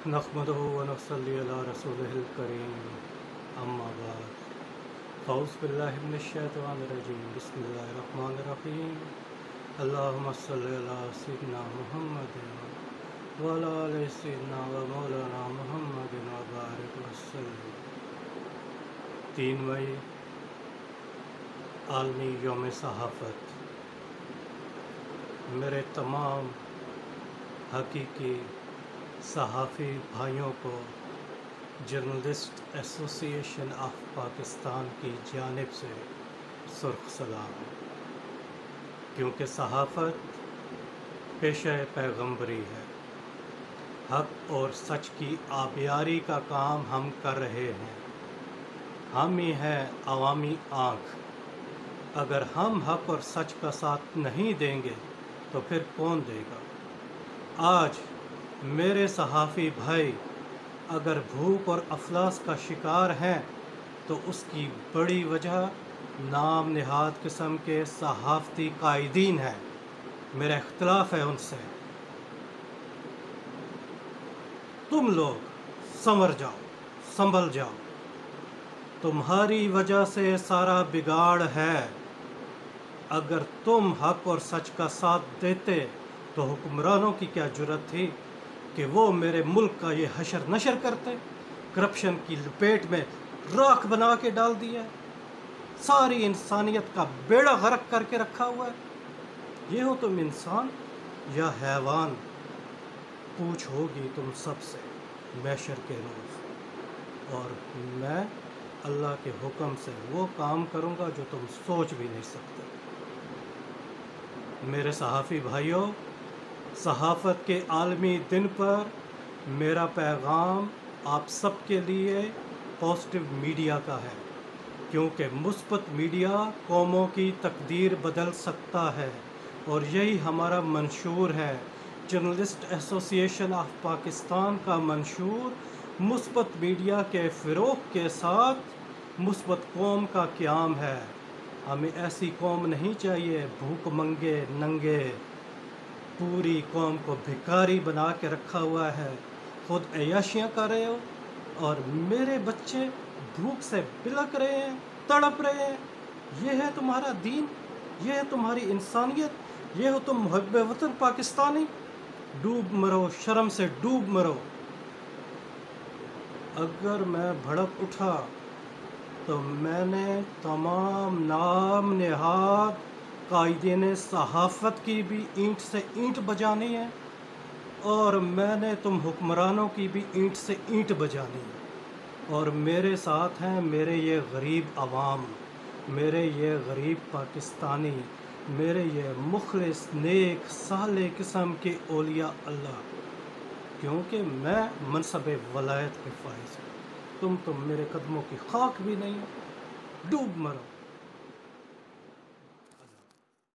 नहमदुहु व नसल्ली अला रसूलिहिल करीम अम्मा बाद फ़ऊज़ु बिल्लाहि मिनश शैतानिर रजीम बिस्मिल्लाहिर रहमानिर रहीम अल्लाहुम्मा सल्लि अला सय्यिदिना मुहम्मदिन व अला आलि सय्यिदिना व मौलाना मुहम्मदिन व बारिक वसल्लिम। 3 मई आलमी यौम सहाफ़त। मेरे तमाम हकीकी सहाफ़ी भाइयों को जर्नलिस्ट एसोसिएशन ऑफ पाकिस्तान की जानिब से सुर्ख सलाम। क्योंकि सहाफ़त पेशे पैगम्बरी है, हक़ और सच की आबियारी का काम हम कर रहे हैं। हम ही हैं अवामी आँख। अगर हम हक़ और सच का साथ नहीं देंगे तो फिर कौन देगा। आज मेरे सहाफ़ी भाई अगर भूख और अफलास का शिकार हैं तो उसकी बड़ी वजह नाम निहाद किस्म के सहाफ़ती कायदीन है। मेरा इख्तिलाफ है उनसे। तुम लोग संवर जाओ, संभल जाओ। तुम्हारी वजह से सारा बिगाड़ है। अगर तुम हक़ और सच का साथ देते तो हुक्मरानों की क्या जुर्रत थी कि वो मेरे मुल्क का ये हशर नशर करते। करप्शन की लपेट में राख बना के डाल दिया है। सारी इंसानियत का बेड़ा गर्क करके रखा हुआ है। ये हो तुम इंसान या हैवान, पूछ होगी तुम सबसे महशर के रोज़। और मैं अल्लाह के हुक्म से वो काम करूँगा जो तुम सोच भी नहीं सकते। मेरे सहाफ़ी भाइयों, सहाफ़त के आलमी दिन पर मेरा पैगाम आप सब के लिए पॉजिटिव मीडिया का है। क्योंकि मुस्बत मीडिया कौमों की तकदीर बदल सकता है और यही हमारा मंशूर है। जर्नलिस्ट एसोसिएशन ऑफ पाकिस्तान का मंशूर मुस्बत मीडिया के फ़रोग़ के साथ मुस्बत कौम का क़याम है। हमें ऐसी कौम नहीं चाहिए भूख मंगे नंगे। पूरी कौम को भिखारी बना के रखा हुआ है। खुद अय्याशियाँ कर रहे हो और मेरे बच्चे भूख से बिलक रहे हैं, तड़प रहे हैं। ये है तुम्हारा दीन, ये है तुम्हारी इंसानियत, ये हो तुम मुहब्बे वतन पाकिस्तानी। डूब मरो, शर्म से डूब मरो। अगर मैं भड़क उठा तो मैंने तमाम नाम निहाद कायदीन सहाफ़त की भी ईंट से ईंट बजानी है और मैंने तुम हुक्मरानों की भी ईंट से ईंट बजानी है। और मेरे साथ हैं मेरे ये गरीब अवाम, मेरे ये गरीब पाकिस्तानी, मेरे ये मुखलिस नेक साले किस्म के औलिया अल्लाह। क्योंकि मैं मनसब वलायत पे फाइज हूँ। तुम मेरे कदमों की खाक भी नहीं हो। डूब मरो।